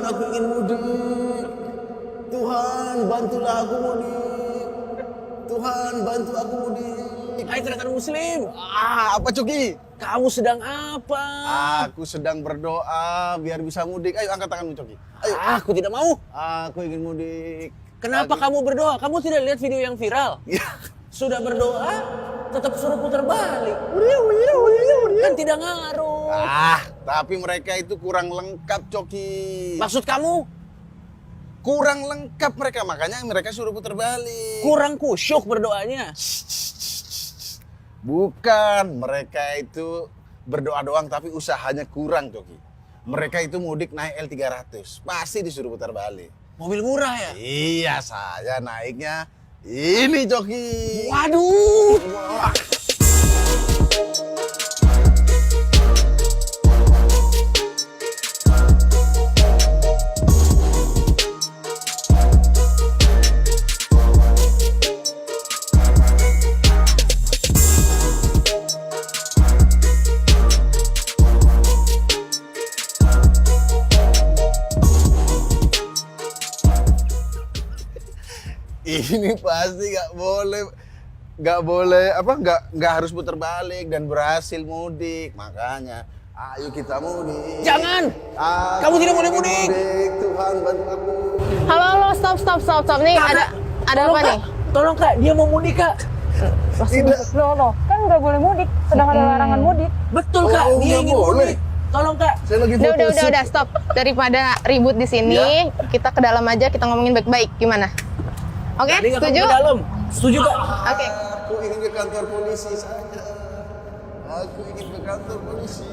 aku ingin mudik. Tuhan, bantulah aku mudik. Tuhan, bantu aku mudik. Hai rekan muslim, Apa Coki? kamu sedang apa? Aku sedang berdoa biar bisa mudik. Ayo angkat tanganmu Coki. Ayo. Aku tidak mau. Aku ingin mudik. Kenapa kamu berdoa? Kamu tidak lihat video yang viral? Ya. Sudah berdoa, tetap suruh putar balik. Kan tidak ngaruh. Tapi mereka itu kurang lengkap Coki. Maksud kamu Kurang lengkap mereka, makanya mereka suruh putar balik. kurang kusyuk berdoanya? Bukan, mereka itu berdoa doang tapi usahanya kurang Coki. Mereka itu mudik naik L300, pasti disuruh putar balik. Mobil murah ya? Iya, saya naiknya ini Coki. Waduh. Wah. Ini pasti nggak boleh nggak harus putar balik dan berhasil mudik. Makanya ayo kita mudik. Jangan. Kamu tidak boleh mudik. Tuhan bantu aku. Halo, stop. Nih Kak, ada tolong, apa Kak. nih? Tolong Kak, dia mau mudik Kak. Tidak. Loh, kan nggak boleh mudik, sedang ada larangan mudik. Betul Kak, Oh, dia nggak ingin boleh. mudik. Tolong Kak. Saya lagi foto shoot. Udah, stop. Daripada ribut di sini, kita ke dalam aja, kita ngomongin baik-baik. Gimana? Oke, Tadi nggak setuju? kamu ke dalam. Setuju Kak? Oke. Aku ingin ke kantor polisi saja. Aku ingin ke kantor polisi.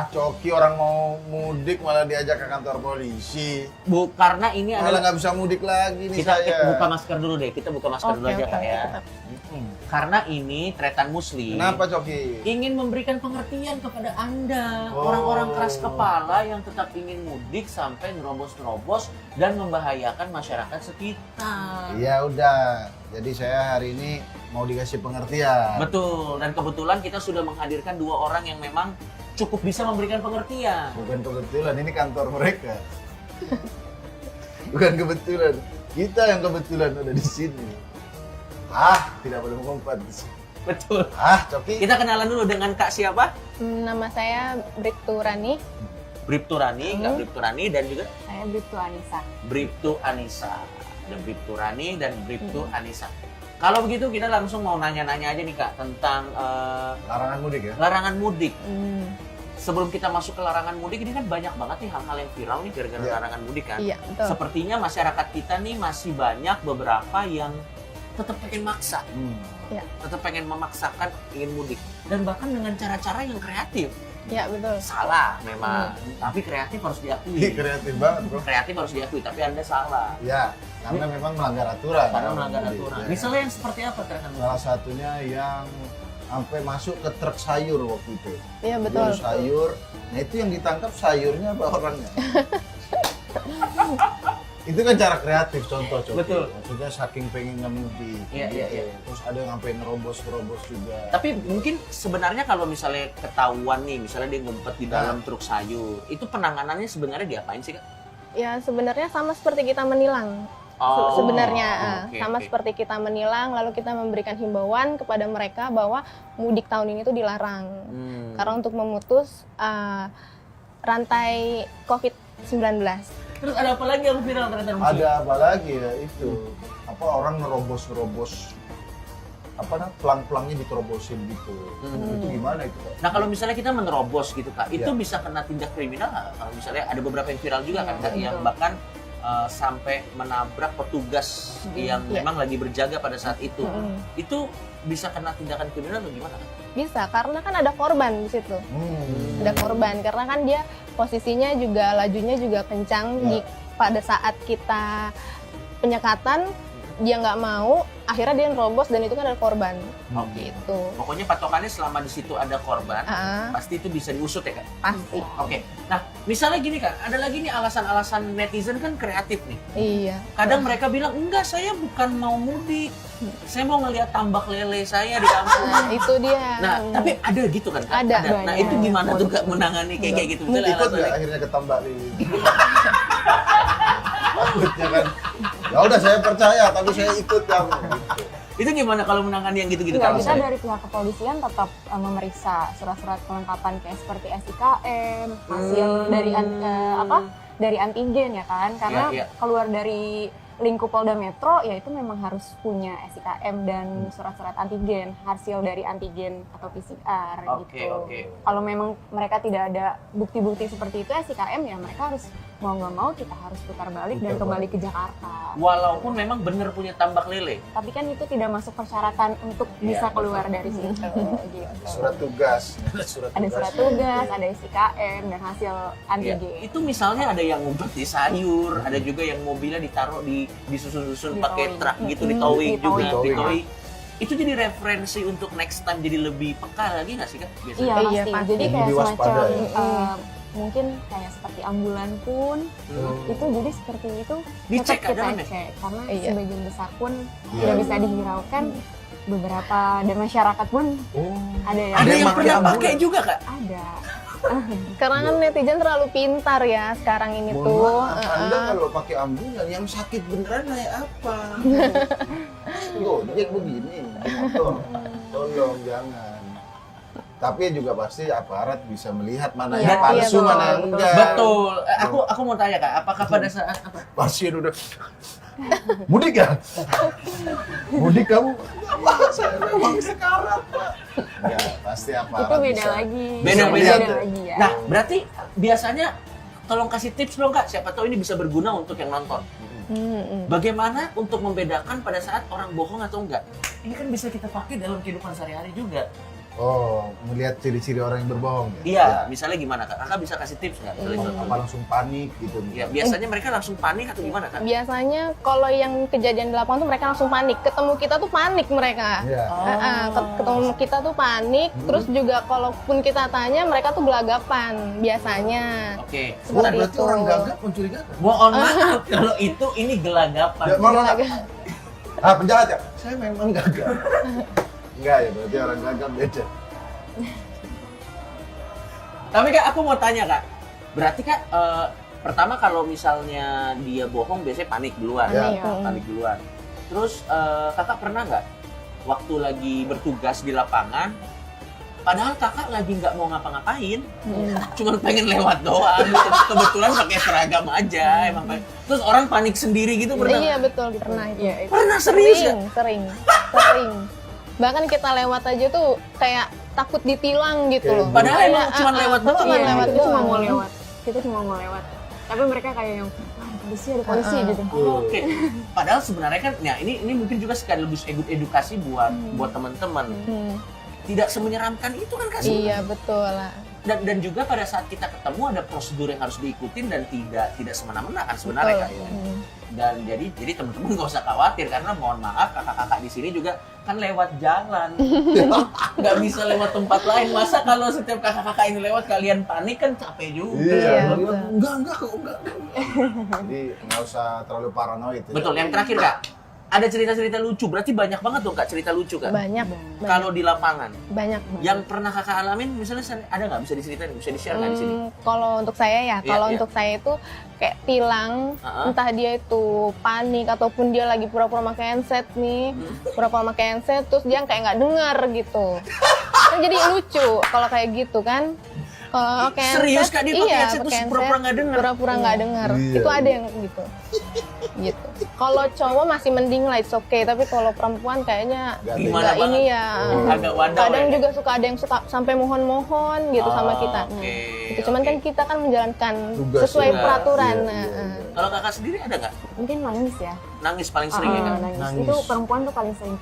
Coki orang mau mudik malah diajak ke kantor polisi. Bu, karena ini Malah adalah nggak bisa mudik lagi nih kita saya. buka masker dulu deh. Kita buka masker dulu aja Kak ya. Karena ini tretan muslim. Kenapa Coki? Ingin memberikan pengertian kepada Anda, Oh. orang-orang keras kepala yang tetap ingin mudik sampai nerobos-nerobos dan membahayakan masyarakat sekitar. Ya udah, jadi saya hari ini mau dikasih pengertian. Betul, dan kebetulan kita sudah menghadirkan dua orang yang memang cukup bisa memberikan pengertian. Bukan kebetulan, ini kantor mereka. Bukan kebetulan, kita yang kebetulan ada di sini. Tidak boleh mengumpat di sini. Betul. Coki. Kita kenalan dulu dengan Kak siapa? Nama saya Bribtu Rani. Bribtu Rani, Kak Bribtu Rani dan juga Saya Bribtu Anissa. Bribtu Anissa. Ada Bribtu Rani dan Bribtu Anissa. Kalau begitu kita langsung mau nanya-nanya aja nih Kak tentang Larangan mudik ya? larangan mudik. Sebelum kita masuk ke larangan mudik, ini kan banyak banget nih hal-hal yang viral nih gara-gara Iya. larangan mudik kan. Iya, betul. Sepertinya masyarakat kita nih masih banyak beberapa yang tetap pengen maksa. Iya. Tetap pengen memaksakan ingin mudik. Dan bahkan dengan cara-cara yang kreatif. Iya, betul. Salah memang, tapi kreatif harus diakui. Kreatif banget bro. Kreatif harus diakui, tapi Anda salah. Ya, karena memang melanggar aturan. Karena Kalau melanggar mudik, aturan. ya. Misalnya yang seperti apa rekan? Salah satunya yang sampai masuk ke truk sayur waktu itu. Iya, Jual betul. sayur. Nah itu yang ditangkap sayurnya apa orangnya? Itu kan cara kreatif contoh. Betul. Maksudnya saking pengennya mudik. Iya, gitu. iya. Terus ada yang sampai nerobos juga. Tapi mungkin sebenarnya kalau misalnya ketahuan nih, misalnya dia ngumpet di dalam truk sayur, itu penanganannya sebenarnya diapain sih Kak? Ya, sebenarnya sama seperti kita menilang. Sebenarnya sama seperti kita menilang, lalu kita memberikan himbauan kepada mereka bahwa mudik tahun ini tuh dilarang. Karena untuk memutus rantai COVID-19. Terus ada apa lagi yang viral ternyata muslim? Ada apa lagi ya itu? Apa orang nerobos pelang-pelangnya diterobosin gitu. Itu gimana itu Pak? Nah kalau misalnya kita menerobos gitu Kak, itu Iya. bisa kena tindak kriminal nggak? Kalau misalnya ada beberapa yang viral juga kan Kak, betul. yang bahkan sampai menabrak petugas yang Iya. memang lagi berjaga pada saat itu. Itu bisa kena tindakan kriminal atau gimana Kak? Bisa, karena kan ada korban di situ. Ada korban, karena kan dia posisinya juga, lajunya juga kencang. Ya. Pada saat kita penyekatan, dia nggak mau, akhirnya dia nerobos dan itu kan ada korban. Oke. Gitu. Pokoknya patokannya selama di situ ada korban, Ah, pasti itu bisa diusut ya Kak? pasti. Oke. Nah, misalnya gini Kak, ada lagi nih alasan-alasan netizen kan kreatif nih. Iya. Kadang mereka bilang, enggak saya bukan mau mudik, saya mau ngelihat tambak lele saya di kampung. Nah, itu dia. Nah, tapi ada gitu kan Kak? Ada. Nah, Banyak. itu gimana tuh Kak menangani kayak gitu? Misalnya Ikut nggak alasannya. akhirnya ketambak nih? Takutnya kan. Ya udah saya percaya, tapi saya ikut yang gitu. Itu gimana kalau menangani yang gitu-gitu Nggak Kak? bisa dari pihak kepolisian tetap memeriksa surat-surat kelengkapan kayak seperti SIKM, hasil dari dari antigen ya kan, karena Iya, iya. keluar dari lingkup Polda Metro ya itu memang harus punya SIKM dan surat-surat antigen, hasil dari antigen atau PCR Oke, gitu. oke. Kalau memang mereka tidak ada bukti-bukti seperti itu SIKM ya mereka harus mau nggak mau kita harus putar balik dan kembali ke Jakarta. Walaupun memang benar punya tambak lele. Tapi kan itu tidak masuk persyaratan untuk bisa Iya, keluar betul. dari situ gitu. Surat tugas. Ada surat tugas, ada SIKM dan hasil Ya, antigen. itu misalnya ada yang ngumpet di sayur, ada juga yang mobilnya ditaruh di susun-susun Di pakai towing. truk gitu, di Mm, towing di juga, towing. di towing. Itu jadi referensi untuk next time jadi lebih peka lagi nggak sih Kak? Biasanya? Iya Iya, pasti. pasti. Jadi Lebih kayak waspada semacam ya? mungkin kayak seperti ambulan pun itu jadi seperti itu Dicek tetap kita dalamnya? cek karena Iya. sebagian besar pun Iya. tidak bisa dihiraukan. Beberapa dan masyarakat pun Oh. ada yang Ada yang pakai pernah ambulan? pakai juga Kak? ada. Karena kan netizen terlalu pintar ya sekarang ini Mohon tuh. maaf, Anda kalau pakai ambulan yang sakit beneran naik apa? Gojek begini, di motor. Tolong jangan. Tapi juga pasti aparat bisa melihat mana Iya, yang palsu, iya, mana yang betul. enggak. Betul. Aku mau tanya Kak, apakah pada saat apa? Pasien udah mudik ya? Mudik kamu? Wah, saya memang sekarat, Pak. Ya, pasti aparat Itu beda bisa. lagi. Beda-beda. lagi ya. Nah, berarti biasanya tolong kasih tips dong Kak, siapa tahu ini bisa berguna untuk yang nonton. Bagaimana untuk membedakan pada saat orang bohong atau enggak? Ini kan bisa kita pakai dalam kehidupan sehari-hari juga. Oh, melihat ciri-ciri orang yang berbohong ya? Iya, misalnya gimana Kak? Kakak bisa kasih tips nggak? Misalnya Apa contoh. langsung panik gitu? Ya, biasanya mereka langsung panik atau gimana Kak? Biasanya kalau yang kejadian di lapangan tuh mereka langsung panik. Ketemu kita tuh panik mereka. Iya. Ketemu kita tuh panik. Terus juga kalaupun kita tanya mereka tuh gelagapan biasanya. Oke, Oh, Seperti berarti itu. orang gagap mencurigakan? mohon maaf kalau itu ini gelagapan. Ya, mohon maaf. Penjahat ya? Saya memang gagap. Enggak ya, berarti orang gagap beda. Tapi Kak, aku mau tanya Kak. Berarti Kak, pertama kalau misalnya dia bohong biasanya panik duluan. Ya. Iya. Panik duluan. Terus Kakak pernah nggak waktu lagi bertugas di lapangan, padahal Kakak lagi nggak mau ngapa-ngapain, cuma pengen lewat doang. Gitu. Kebetulan pakai seragam aja, emang pengen. Terus orang panik sendiri gitu pernah? Iya betul pernah itu. Iya, itu. Pernah serius ya? Sering. Bahkan kita lewat aja tuh kayak takut ditilang gitu loh. Padahal Kayak, emang cuma lewat doang. cuma Iya, lewat kita cuma doang. mau lewat. Kita cuma mau lewat. Tapi mereka kayak yang "Wah, ada polisi gitu. Oke. Padahal sebenarnya kan, ya ini mungkin juga sekaligus edukasi buat teman-teman. Tidak semenyeramkan itu kan Kak sebenarnya. Iya betul lah. Dan juga pada saat kita ketemu ada prosedur yang harus diikutin dan tidak semena-mena kan sebenarnya Kak. Dan jadi teman-teman nggak usah khawatir karena mohon maaf kakak-kakak di sini juga kan lewat jalan, nggak bisa lewat tempat lain. Masa kalau setiap kakak-kakak ini lewat kalian panik kan capek juga. Iya, betul. Enggak kok, enggak. Jadi nggak usah terlalu paranoid. Ya. Betul. Yang terakhir Kak, ada cerita-cerita lucu. Berarti banyak banget dong Kak cerita lucu Kak. Banyak. Kalau di lapangan, Banyak. yang pernah kakak alamin misalnya ada nggak bisa diceritain, bisa di-share nggak di sini? Kalau untuk saya ya, Iya, kalau iya. untuk saya itu kayak tilang, entah dia itu panik ataupun dia lagi pura-pura pakai handset nih, pura-pura pakai handset terus dia kayak nggak dengar gitu. Kan jadi lucu kalau kayak gitu kan. Kalau pakai Serius, handset, Kak, dia pakai iya, handset terus pakai pura-pura nggak dengar? Pura-pura nggak dengar. Iya, Itu ada iya. yang gitu. Gitu. Kalau cowok masih mending lah, it's okay. Tapi kalau perempuan kayaknya Nggak Gimana nggak banget? ini ya. Agak wadaw Kadang ya? juga suka ada yang suka sampai mohon-mohon gitu sama kita. Nah, Oke, gitu. Cuman oke. kan kita kan menjalankan Tugas sesuai juga. peraturan. Iya, Nah, iya, iya. Kalau kakak sendiri ada nggak Mungkin nangis ya. nangis paling sering ya Kak? Nangis. Nangis. Itu perempuan tuh paling sering.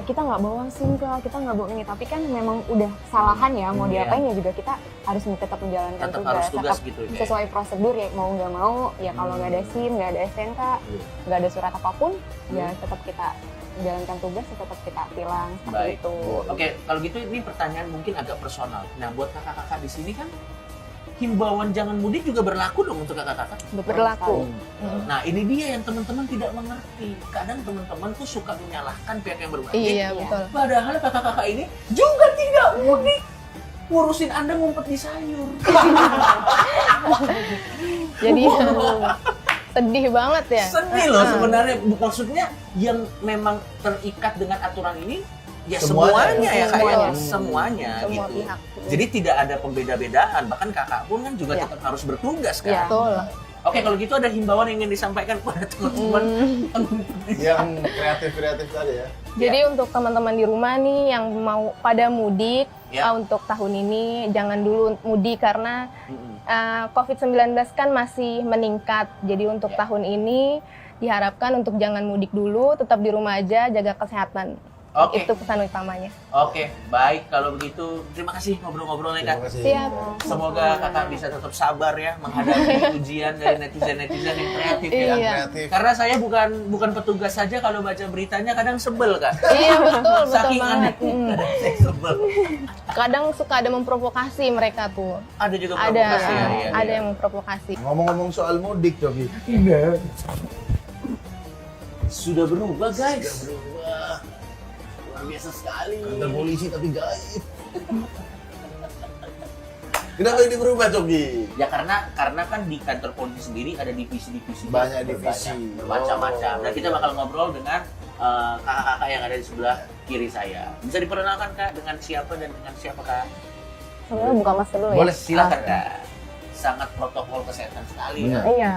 kita nggak bawa SIM kak, kita nggak bawa ini, tapi kan memang udah kesalahan ya, mau Iya. diapain ya juga kita harus tetap menjalankan Tetap tugas, harus tugas tetap gitu ya. sesuai prosedur ya, mau nggak mau ya kalau nggak ada SIM, nggak ada STNK, nggak ada surat apapun, ya tetap kita menjalankan tugas, tetap kita tilang seperti Baik. itu. Oke, kalau gitu ini pertanyaan mungkin agak personal. Nah, buat kakak-kakak di sini kan himbauan jangan mudik juga berlaku dong untuk kakak-kakak. Berlaku. Nah, ini dia yang teman-teman tidak mengerti. Kadang teman-teman tuh suka menyalahkan pihak yang berwajib. Iya, betul. Padahal kakak-kakak ini juga tidak mudik. Ngurusin Anda ngumpet di sayur. Jadi sedih banget ya. Sedih loh sebenarnya. Maksudnya yang memang terikat dengan aturan ini ya Semuanya. semuanya ya kayaknya. Semuanya. Semuanya Semua gitu. pihak. Jadi tidak ada pembeda-bedaan. Bahkan kakak pun kan juga Ya. tetap harus bertugas kan. Ya. Betul. Oke, kalau gitu ada himbauan yang ingin disampaikan kepada teman-teman. Yang kreatif tadi ya. Jadi untuk teman-teman di rumah nih yang mau pada mudik, Ya. untuk tahun ini jangan dulu mudik karena Mm-mm. COVID-19 kan masih meningkat. Jadi untuk Ya. tahun ini diharapkan untuk jangan mudik dulu, tetap di rumah aja, jaga kesehatan. Oke, Itu pesan utamanya. oke, baik kalau begitu. Terima kasih ngobrol-ngobrolnya Kak. Terima kasih. Siap. Semoga kakak bisa tetap sabar ya menghadapi ujian dari netizen-netizen yang kreatif ya. Iya. Kreatif. Karena saya bukan petugas saja, kalau baca beritanya kadang sebel Kak. Iya betul Saking banget. aneh. Saya sebel. Kadang suka ada memprovokasi mereka tuh. Ada juga Ada, provokasi ya. Iya, ada iya. yang memprovokasi. Ngomong-ngomong soal mudik, Cobi. Iya. Sudah berubah guys. Sudah berubah. Luar biasa sekali. Kantor polisi tapi gaib. Kenapa ini berubah, Cobi? Ya karena kan di kantor polisi sendiri ada divisi-divisi Banyak divisi. bermacam-macam. Oh. Dan kita bakal ngobrol dengan kakak-kakak yang ada di sebelah kiri saya. Bisa diperkenalkan Kak dengan siapa dan dengan siapa Kak? Sebenarnya buka masker dulu ya. Boleh silakan Kak. Sangat protokol kesehatan sekali Benar. ya. Iya,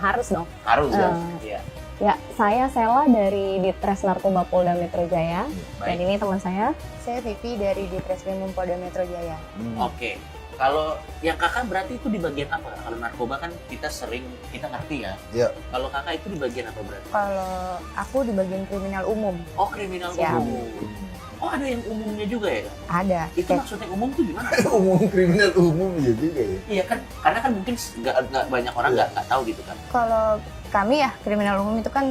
harus dong. Harus ya. Eh. Iya. Ya, saya Sela dari Ditres Narkoba Polda Metro Jaya. Dan Baik. ini teman saya. Saya Vivi dari Ditreskrimum Polda Metro Jaya. Oke. Kalau yang kakak berarti itu di bagian apa? Kalau narkoba kan kita ngerti ya. Iya. Kalau kakak itu di bagian apa berarti? Kalau aku di bagian kriminal umum, Oh, kriminal Siap. umum. Oh, ada yang umumnya juga ya? ada. Itu maksudnya umum tuh gimana? Umum kriminal umum ya juga ya. Iya kan, karena kan mungkin nggak banyak orang nggak tahu gitu kan. Kalau kami ya kriminal umum itu kan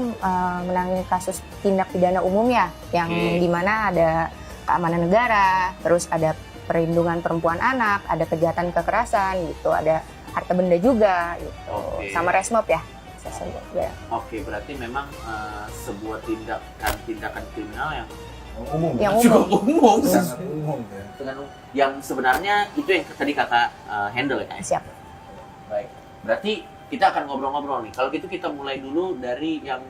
menangani kasus tindak pidana umum ya, yang Oke. dimana ada keamanan negara, terus ada perlindungan perempuan anak, ada kejahatan kekerasan gitu, ada harta benda juga gitu, Oke. sama resmob ya. Saya sebut, ya. Oke, berarti memang sebuah tindakan kriminal yang Umum. Yang cukup umum. Sangat umum ya. Dengan yang sebenarnya itu yang tadi kakak handle ya Kak? Siap. Baik, berarti kita akan ngobrol-ngobrol nih. Kalau gitu kita mulai dulu dari yang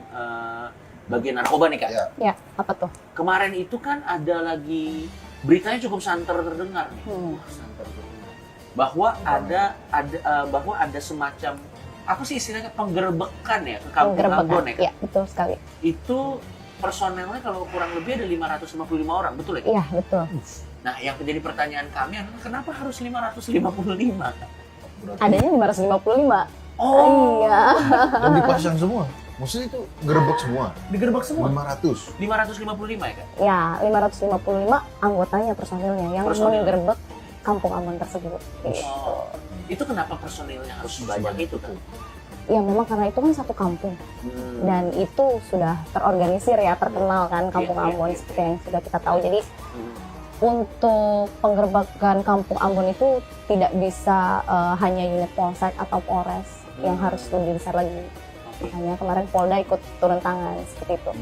bagian narkoba nih Kak. Ya. Ya, apa tuh? Kemarin itu kan ada lagi beritanya cukup santer terdengar nih. Wah, santer terdengar. Bahwa ada semacam apa sih istilahnya penggerbekan ya ke Kampung Ambon ya Kak? Ya, betul sekali. Itu personelnya kalau kurang lebih ada 555 orang, betul ya Kak? Iya, betul. Nah, yang menjadi pertanyaan kami adalah kenapa harus 555? Adanya 555. Oh, Iya. Dan dipasang semua. Maksudnya itu gerbek semua. digerebek semua. 500. 555 ya Kak? Ya, 555 anggotanya personilnya yang Personil. menggerebek Kampung Ambon tersebut. Gitu. Oh, itu kenapa personilnya harus sebanyak itu kan? Ya memang karena itu kan satu kampung dan itu sudah terorganisir ya, terkenal kan Kampung Iya, iya, Ambon iya. seperti yang sudah kita tahu. Jadi Hmm. untuk penggerbekan Kampung Ambon itu tidak bisa hanya unit polsek atau polres yang harus lebih besar lagi. Oke. Makanya kemarin Polda ikut turun tangan seperti itu.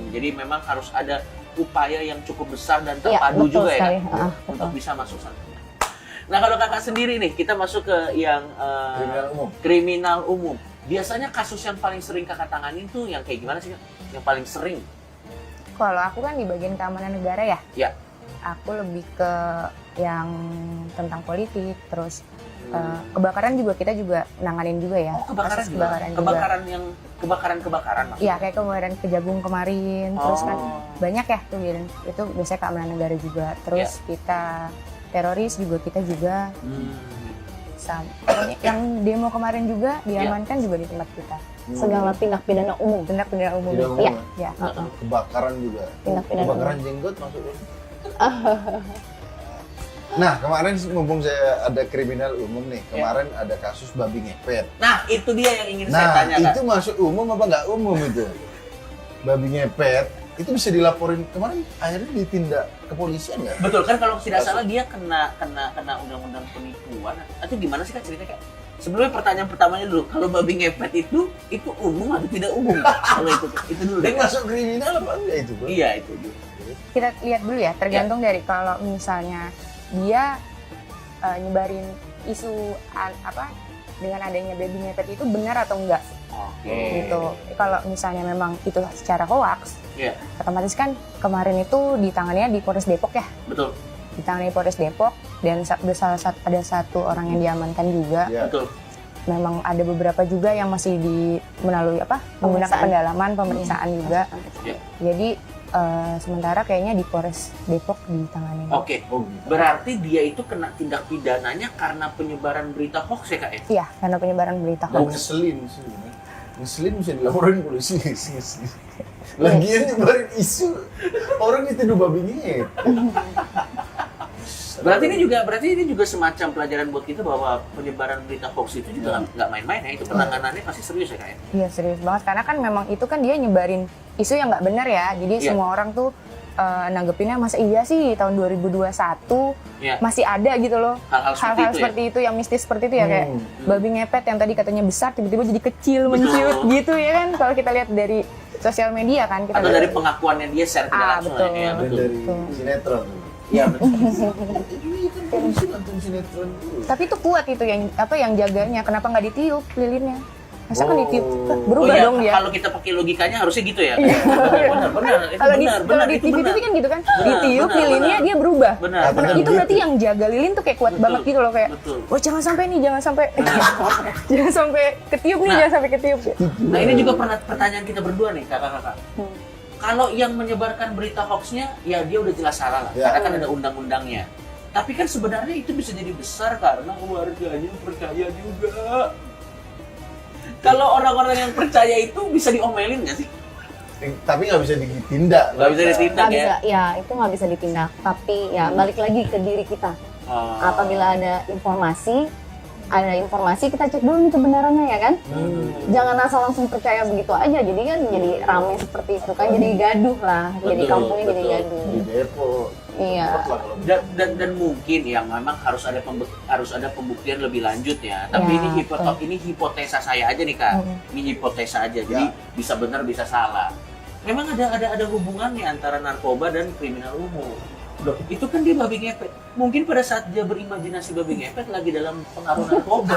Jadi memang harus ada upaya yang cukup besar dan Iya, terpadu betul juga ya sekali. Kak? Betul. Untuk bisa masuk sana. Nah, kalau kakak sendiri nih, kita masuk ke yang Kriminal umum. kriminal umum. Biasanya kasus yang paling sering kakak tangani itu yang kayak gimana sih Kak? Yang paling sering? Kalau aku kan di bagian keamanan negara ya. Ya. Aku lebih ke yang tentang politik, terus kebakaran juga kita juga nanganin juga ya. Oh, kebakaran Kasus juga? kebakaran juga. Kebakaran maksudnya? Iya, kayak kemarin Kejagung kemarin, terus kan Oh. banyak ya tuh itu biasanya keamanan negara juga. Terus kita teroris juga kita juga Hmm. pokoknya yang demo kemarin juga diamankan juga di tempat kita. segala tindak pidana umum. Tindak pidana umum. Tidak umum, Iya, ya? ya. Kebakaran juga. Tindak pidana Kebakaran jenggot maksudnya. Nah, kemarin mumpung saya ada kriminal umum nih. Kemarin ada kasus babi ngepet. Nah, itu dia yang ingin saya Nah, tanya, Kak. itu masuk umum apa nggak umum itu? Babi ngepet itu bisa dilaporin kemarin akhirnya ditindak kepolisian nggak? Betul kan, kalau tidak salah dia kena undang-undang penipuan atau gimana sih Kak ceritanya Kak? Sebelumnya pertanyaan pertamanya dulu, kalau babi ngepet itu umum atau tidak umum? Kalau itu dulu deh. Dia masuk kriminal apa enggak itu, Bro? Iya, itu dulu. Kita lihat dulu ya, tergantung dari kalau misalnya dia nyebarin isu dengan adanya baby ngepet itu benar atau enggak Oke. gitu. Kalau misalnya memang itu secara hoax, Iya, otomatis kan kemarin itu ditangannya di Polres Depok ya, betul. ditangani Polres Depok dan ada satu orang yang diamankan juga. Ya. Betul. Memang ada beberapa juga yang masih menggunakan Pemeriksaan. pendalaman pemeriksaan juga. Iya. Jadi sementara kayaknya di Polres Depok ditangani. Oke. Oh, gitu. Berarti dia itu kena tindak pidananya karena penyebaran berita hoax ya Kak ya? Iya, karena penyebaran berita Dan hoax. ngeselin bisa dilaporin polisi. Lagian nyebarin isu orang dituduh babi ngepet. Berarti ini juga semacam pelajaran buat kita bahwa penyebaran berita hoax itu juga nggak main-main ya. Itu penanganannya pasti serius ya Kak ya? Iya, serius banget karena kan memang itu kan dia nyebarin isu yang nggak benar ya. Jadi Iya. semua orang tuh nanggepinnya masa iya sih tahun 2021 Iya. masih ada gitu loh. Hal-hal seperti Hal-hal itu ya? seperti itu yang mistis seperti itu ya, kayak babi ngepet yang tadi katanya besar tiba-tiba jadi kecil menciut gitu ya kan, kalau kita lihat dari sosial media kan kita Atau lihat. dari pengakuannya dia secara tidak langsung betul. ya? Dan Betul. dari Betul. sinetron. Iya, betul. Ini kan polisi nonton sinetron dulu. Tapi itu kuat itu yang jaganya, kenapa nggak ditiup lilinnya? Masa kan Oh. ditiup kan Oh berubah iya, dong dia. kalau kita pakai logikanya harusnya gitu ya? Iya. Benar, itu Kalau di benar, di itu TV benar. kan gitu kan, Benar, ditiup benar, lilinnya benar. dia berubah. Benar, Nah, Nah, benar. itu berarti yang jaga lilin tuh kayak kuat Betul. banget gitu loh, kayak Betul. wah jangan sampai jangan sampai jangan sampai ketiup nih, Nah. jangan sampai ketiup. Nah ini juga pernah pertanyaan kita berdua nih kakak-kakak. Kalau yang menyebarkan berita hoaxnya, ya dia udah jelas salah lah, Ya. karena kan ada undang-undangnya. Tapi kan sebenarnya itu bisa jadi besar karena warganya percaya juga. Kalau orang-orang yang percaya itu bisa diomelin nggak sih? Tapi nggak bisa ditindak. Nggak bisa ditindak Nggak ya? bisa, ya itu nggak bisa ditindak. Tapi ya balik lagi ke diri kita. Ah. Apabila ada informasi kita cek dulu nih kebenarannya ya kan. Jangan asal langsung percaya begitu aja. Jadi kan jadi rame seperti itu kan, jadi gaduh lah. Jadi Betul, kampungnya jadi betul. gaduh. Di Depok. Iya. Cepet lah kalau Dan mungkin yang memang harus ada pembuktian lebih lanjut ya. Tapi Ya, ini hipotesa saya aja nih Kak. Ini hipotesa aja. Jadi bisa benar bisa salah. Memang ada hubungannya antara narkoba dan kriminal umum. Loh, itu kan dia babi ngepet. Mungkin pada saat dia berimajinasi babi ngepet lagi dalam pengaruh narkoba.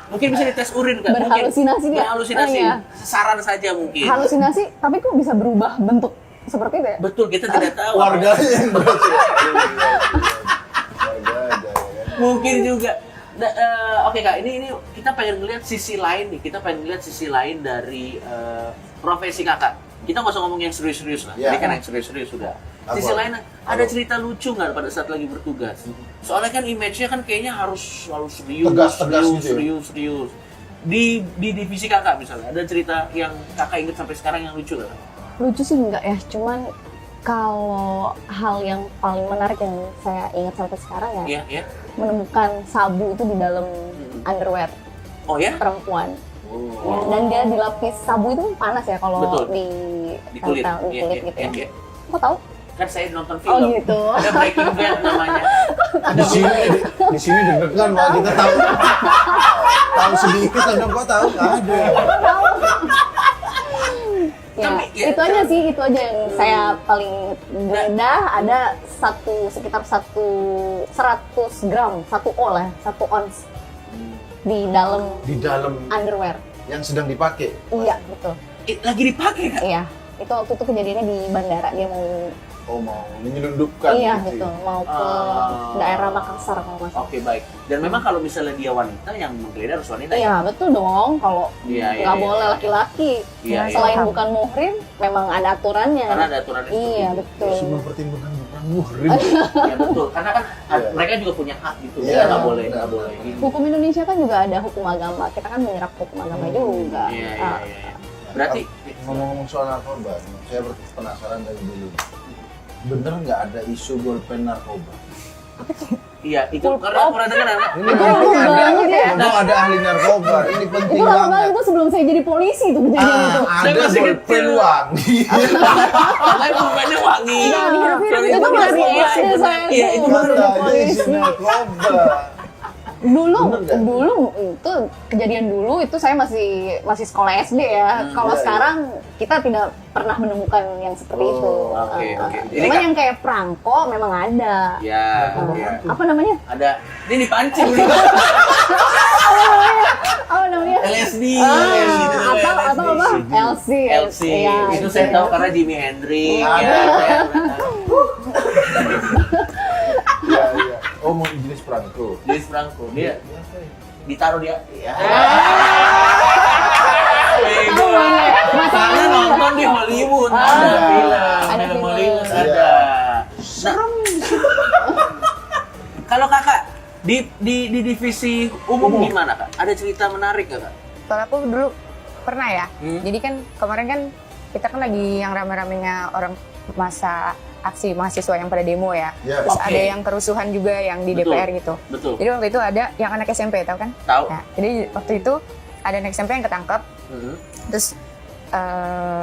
Mungkin bisa dites urin Kak. Mungkin Berhalusinasi dia. berhalusinasi. Oh, iya. Saran saja mungkin. Halusinasi, tapi kok bisa berubah bentuk seperti itu ya? Betul, kita tidak tahu. warganya yang berhasil. Warga aja ya. Mungkin juga. Oke Kak, ini kita pengen ngeliat sisi lain nih. Kita pengen ngeliat sisi lain dari profesi Kakak. Kita nggak usah ngomong yang serius-serius lah. Ya. Ini kan yang serius-serius sudah. Apa? Sisi lain, ada cerita lucu nggak pada saat lagi bertugas? Soalnya kan image-nya kan kayaknya harus selalu serius, Tegas-tegas serius, gitu ya? serius. Di divisi Kakak misalnya, ada cerita yang Kakak ingat sampai sekarang yang lucu nggak? Lucu sih enggak ya, cuman kalau hal yang paling menarik yang saya ingat sampai sekarang ya, Iya, iya. menemukan sabu itu di dalam underwear Oh ya? perempuan. Oh. Ya, dan dia dilapis sabu itu panas ya kalau Betul. di Di kulit. tempel di Iya, kulit iya, gitu iya, ya. iya. Kok tahu? Kan saya nonton film. Oh gitu. Ada Breaking Bad namanya. Di sini deg-degan Pak, kita tahu sedikit kan kok tahu nggak ada. Ya, Tapi, ya, itu aja sih, itu aja yang saya paling geledah. Ada sekitar 100 gram, 1 oz lah, 1 ons di dalam Di dalam underwear. yang sedang dipakai. Iya betul. Lagi dipakai Kak? Iya, itu waktu itu kejadiannya di bandara, dia mau Oh, mau menyelundupkan. Iya gitu. betul, mau ke daerah Makassar kalau nggak salah. Oke, baik. Dan memang kalau misalnya dia wanita, yang menggeledah harus wanita. Iya betul dong, kalau Iya, iya, nggak iya. boleh laki-laki. Iya, iya. Selain bukan muhrim, memang ada aturannya. Karena ada aturan Iya betul. Harus mempertimbangkan bukan muhrim. Iya betul. Karena kan Iya. mereka juga punya hak gitu. Iya, Kita nggak boleh, benar. nggak boleh. Gini. Hukum Indonesia kan juga ada hukum agama. Kita kan menyerap hukum agama juga. Iya, iya, iya. Berarti Ngomong-ngomong soal narkoba, saya penasaran dari dulu. Bener nggak ada isu bolpen narkoba? iya itu karena pernah dengar anak. Ini Itu penting lama ada, banget ya. untung ada ahli narkoba. Ini penting Itu lama banget, banget. itu sebelum saya jadi polisi tuh kejadian itu. Saya Ada masih bolpen kecil. wangi. Makanya pulpennya wangi. Iya, dihirup-hirup. Kalau Itu itu masih narkoba SD sebenarnya. saya. Iya, itu Baru baru jadi Ada isi polisi. narkoba. Dulu Bener nggak? itu kejadian dulu itu saya masih sekolah SD ya. Kalau iya, sekarang kita tidak pernah menemukan yang seperti Oh, itu. oke, oke. Jadi Cuman kan- yang kayak perangko memang ada. Ya, ya. Apa namanya? Ada. Ini dipancing nih. Apa namanya? LSD. LSD itu namanya atau LSD. apa? LC. LC. Iya, Itu saya tahu karena Jimi Hendrix. Ada. Ya, saya pernah tahu. Iya, iya. Oh, mau jenis perangko. Jadi Franco dia ditaruh dia. Ya. Bego. Karena nonton di Hollywood ada film, Ada film film. Hollywood Iya. ada. Serem. Kalau kakak di divisi umum gimana kak? Ada cerita menarik gak kak? Kalau aku dulu pernah ya. Hmm. Jadi kan kemarin kan kita kan lagi yang rame-ramenya orang masa aksi mahasiswa yang pada demo ya. Ya. Terus Oke. ada yang kerusuhan juga yang di Betul. DPR gitu. Betul. Jadi waktu itu ada yang anak SMP, tahu kan? Tahu? Nah, jadi waktu itu ada anak SMP yang ketangkep. Mhm. Terus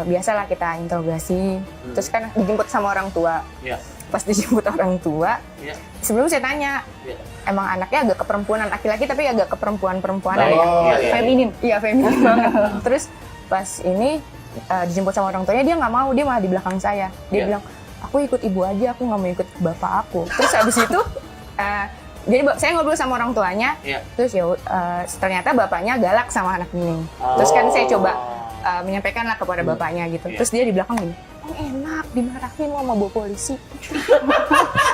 biasalah kita interogasi. Terus kan dijemput sama orang tua. Iya. Pas dijemput orang tua, Iya. sebelum saya tanya, Iya. emang anaknya agak keperempuanan, laki-laki tapi agak keperempuan-perempuanan Baik. ya. Iya, iya. Feminim. Iya, feminin banget. Terus pas ini dijemput sama orang tuanya, dia nggak mau, dia malah di belakang saya. Dia Iya. bilang, aku ikut ibu aja, aku nggak mau ikut bapak aku. Terus habis itu, jadi saya ngobrol sama orang tuanya, Iya. terus ya ternyata bapaknya galak sama anak ini. Terus kan saya coba menyampaikan lah kepada bapaknya gitu. Iya. Terus dia di belakang gini, oh enak dimarahin lo sama bawa polisi.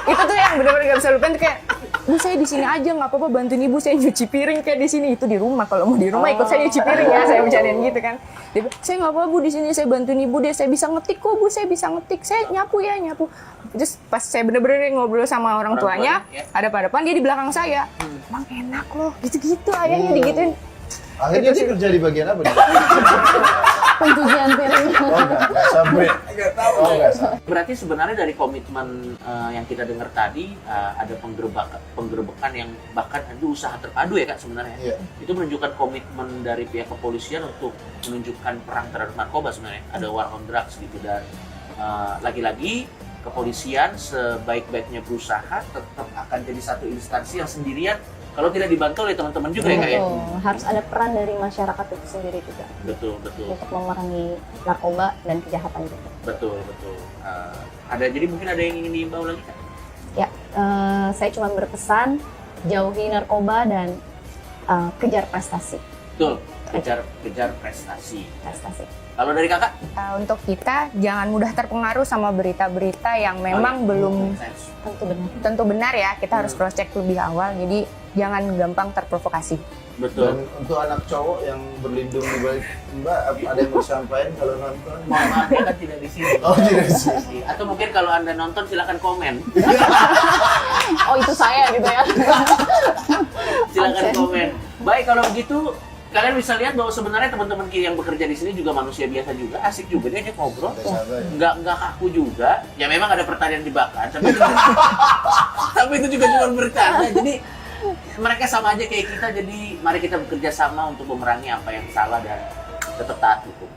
Itu tuh yang benar-benar gak bisa lupain tuh kayak, bu saya di sini aja nggak apa-apa bantuin ibu saya nyuci piring kayak di sini. Itu di rumah, kalau mau di rumah ikut saya nyuci piring ya, saya bercandain gitu kan. Dia bilang, saya nggak apa-apa bu, di sini saya bantuin ibu deh, saya bisa ngetik kok bu, saya bisa ngetik, saya nyapu ya nyapu. Terus pas saya bener-bener ngobrol sama orang tuanya, tuanya, ya. ada pada dia di belakang saya, emang enak loh, gitu-gitu ayahnya digituin. Akhirnya dia kerja di bagian apa nih? Pencucian piring. Oh, nggak sampai. Nggak tahu. Oh, nggak sampai. Berarti sebenarnya dari komitmen yang kita dengar tadi ada penggerebekan yang bahkan ada usaha terpadu ya kak sebenarnya. Iya. Itu menunjukkan komitmen dari pihak kepolisian untuk menunjukkan perang terhadap narkoba sebenarnya. Ada war on drugs gitu dan lagi-lagi kepolisian sebaik-baiknya berusaha tetap akan jadi satu instansi yang sendirian kalau tidak dibantu oleh teman-teman juga ya kak ya. Betul. Harus ada peran dari masyarakat itu sendiri juga Betul betul untuk memerangi narkoba dan kejahatan itu. betul betul. Ada jadi mungkin ada yang ingin diimbau lagi kak? Ya, saya cuma berpesan jauhi narkoba dan kejar prestasi. Betul, kejar prestasi. Prestasi. Kalau dari kakak? Untuk kita jangan mudah terpengaruh sama berita-berita yang memang belum Tentu benar. tentu benar ya. Kita harus cross check lebih awal. Jadi jangan gampang terprovokasi. Dan Betul. untuk anak cowok yang berlindung di balik Mbak, ada yang mau sampaikan kalau nonton? Mohon maaf ya kan tidak di sini. Oh, tidak sih. Atau mungkin kalau Anda nonton silakan komen. Oh itu saya gitu ya. Silakan Absen. komen. Baik kalau begitu kalian bisa lihat bahwa sebenarnya teman-teman yang bekerja di sini juga manusia biasa juga, asik juga dia ngobrol. Santai, santai. Nggak kaku juga. Ya memang ada pertanyaan jebakan, tapi tapi itu juga cuma bercanda. Jadi mereka sama aja kayak kita. Jadi mari kita bekerja sama untuk memerangi apa yang salah dan tetap taat hukum.